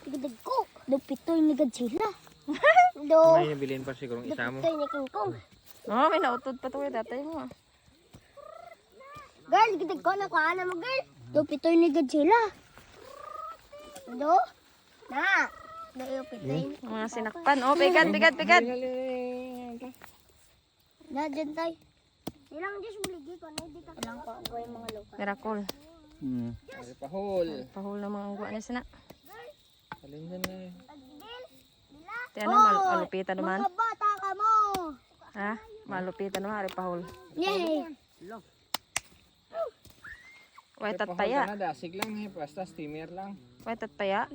Tigdag ko. Dupitoy ni Godzilla. Do. May nabilin pa sigurong isa mo. Dupitoy ni King Kong. Oh, may nautod pa to kay tatay mo. Girl, tigdag ko na kuha na mo, girl. Dupitoy ni Godzilla. Do. Na. Do yung pitoy. Mga sinakpan. Oh, pigad. Na, dyan tayo. Ilang Diyos buligi ko na. Ilang ko yung mga lupa. Miracle. Ay, pahol. Pahul ng mga guwa na sina. Alin dyan na eh. Ti ano, malupitan naman. Mga bata ka mo. Ha? Malupitan naman, ari pahul. Yay. White at Pahol paya. ka na, dasig lang eh. Basta steamer lang. White at paya.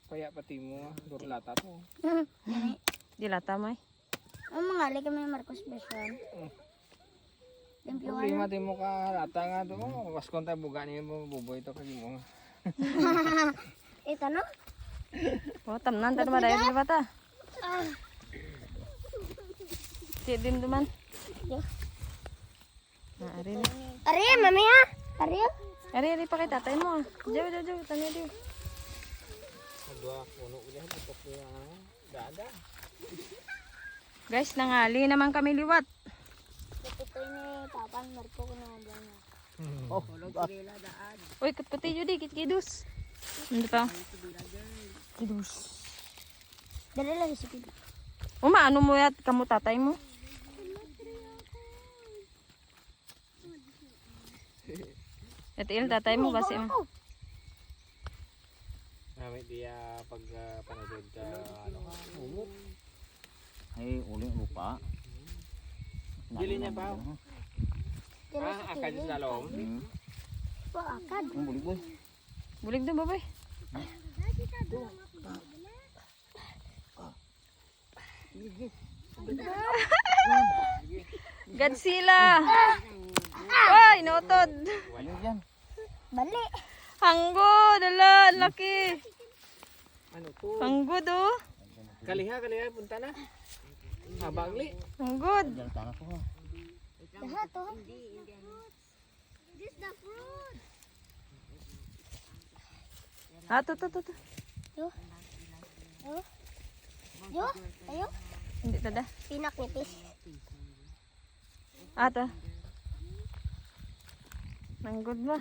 Paya pati mo. Durlata to. Dilata mo eh. Ang mga alay kami Marcos Beswan. Problema din mo ka rata nga doon. Was konta buga niyo mo buboy to kagi mo. Ito no? Oh, tamnan ta naman dahil sa bata. Ti din duman. Na ari na. Ari, mami ha? Ari. Ari pa kay tatay mo. Jaw, tanya di. Dua puno udah tutok ya. Dada. Guys, nangali naman kami liwat. Ito ni Papa Marco ko na diyan. Oh, Uy, kapati judi kidus. Hindi pa. Kidus. Dali lang si Pipi. Uma, ano mo yat kamu tatay mo? Ito yung tatay mo basi mo. Namit dia pag panadod ka ano ka. Umot. Ay, uling lupa. Dili niya pa. Akad sa loob. Po akad. Ang bulig boy. Bulig doon, babay. Godzilla! Ay, inutod! Ano yan? Bali. Hanggo, dala, ang laki. Ano to? Hanggo do. Kaliha punta na. Habagli. Hanggod. Diyan tanah ko ha. Daha to. This the fruit. Ah, to. Yo. Yo. Ayo. Hindi tada. Pinak nipis. Ah, to. Hanggod ba?